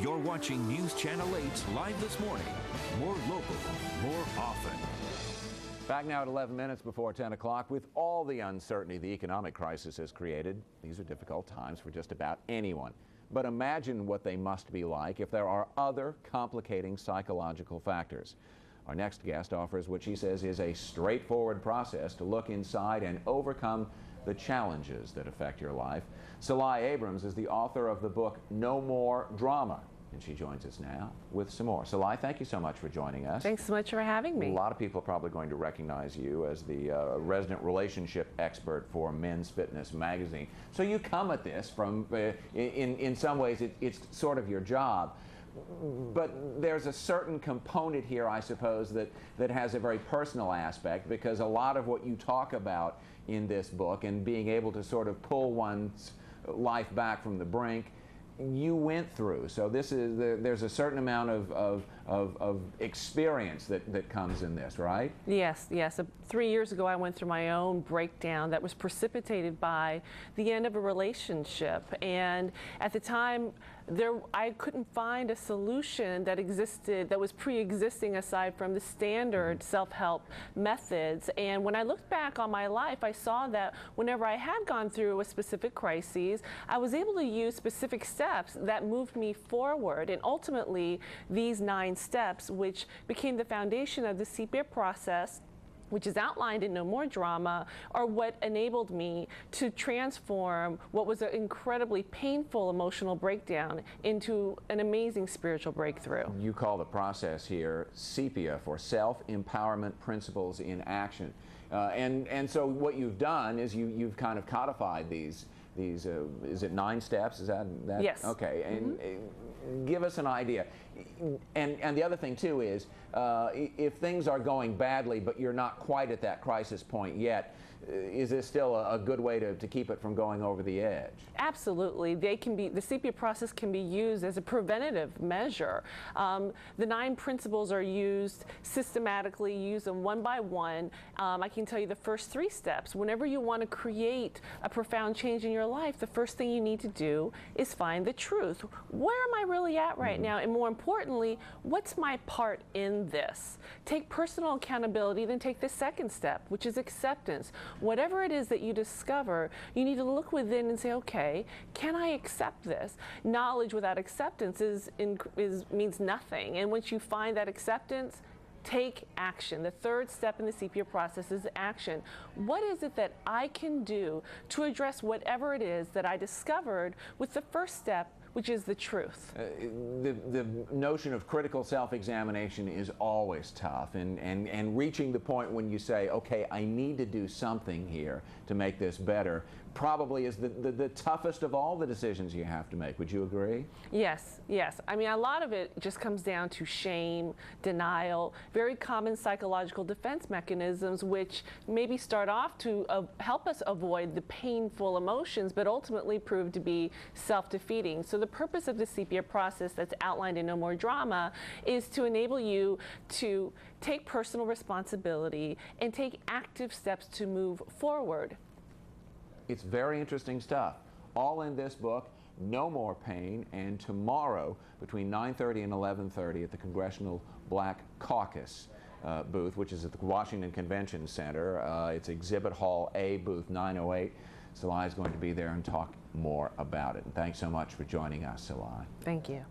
You're watching News Channel 8's Live This Morning. More local, more often. Back now at 11 minutes before 10 o'clock. With all the uncertainty the economic crisis has created, these are difficult times for just about anyone. But imagine what they must be like if there are other complicating psychological factors. Our next guest offers what she says is a straightforward process to look inside and overcome the challenges that affect your life. Sil Lai Abrams is the author of the book No More Drama, and she joins us now with some more. Sil Lai, thank you so much for joining us. Thanks so much for having me. A lot of people are probably going to recognize you as the resident relationship expert for Men's Fitness magazine. So you come at this from, in some ways, it's sort of your job. But there's a certain component here, I suppose, that has a very personal aspect, because a lot of what you talk about in this book and being able to sort of pull one's life back from the brink, you went through. So this is there's a certain amount of experience that comes in this, right? Yes, yes. 3 years ago, I went through my own breakdown that was precipitated by the end of a relationship. And at the time, I couldn't find a solution that existed, that was pre-existing aside from the standard self-help methods. And when I looked back on my life, I saw that whenever I had gone through a specific crisis, I was able to use specific steps that moved me forward. And ultimately, these 9 steps, which became the foundation of the sepia process, which is outlined in No More Drama, are what enabled me to transform what was an incredibly painful emotional breakdown into an amazing spiritual breakthrough. You call the process here sepia, for Self-Empowerment Principles in Action. And so what you've done is you've kind of codified these is it 9 steps? Is that? Yes. Okay. And give us an idea. And the other thing too is, if things are going badly but you're not quite at that crisis point yet, is this still a good way to keep it from going over the edge? Absolutely. The sepia process can be used as a preventative measure. The 9 principles are used systematically, use them one by one. I can tell you the first 3 steps. Whenever you want to create a profound change in your life, the first thing you need to do is find the truth. Where am I really at right now? And more importantly, what's my part in this? Take personal accountability, then take the second step, which is acceptance. Whatever it is that you discover, you need to look within and say, okay, can I accept this? Knowledge without acceptance means nothing. And once you find that acceptance, take action. The third step in the sepia process is action. What is it that I can do to address whatever it is that I discovered with the first step, which is the truth? The notion of critical self-examination is always tough, and reaching the point when you say, okay, I need to do something here to make this better, probably is the toughest of all the decisions you have to make. Would you agree? Yes, yes. I mean, a lot of it just comes down to shame, denial, very common psychological defense mechanisms, which maybe start off to help us avoid the painful emotions, but ultimately prove to be self-defeating. So the purpose of the sepia process that's outlined in No More Drama is to enable you to take personal responsibility and take active steps to move forward. It's very interesting stuff. All in this book, No More Pain, and tomorrow between 9:30 and 11:30 at the Congressional Black Caucus booth, which is at the Washington Convention Center. It's Exhibit Hall A, booth 908. Sil Lai is going to be there and talk more about it. And thanks so much for joining us, Sil Lai. Thank you.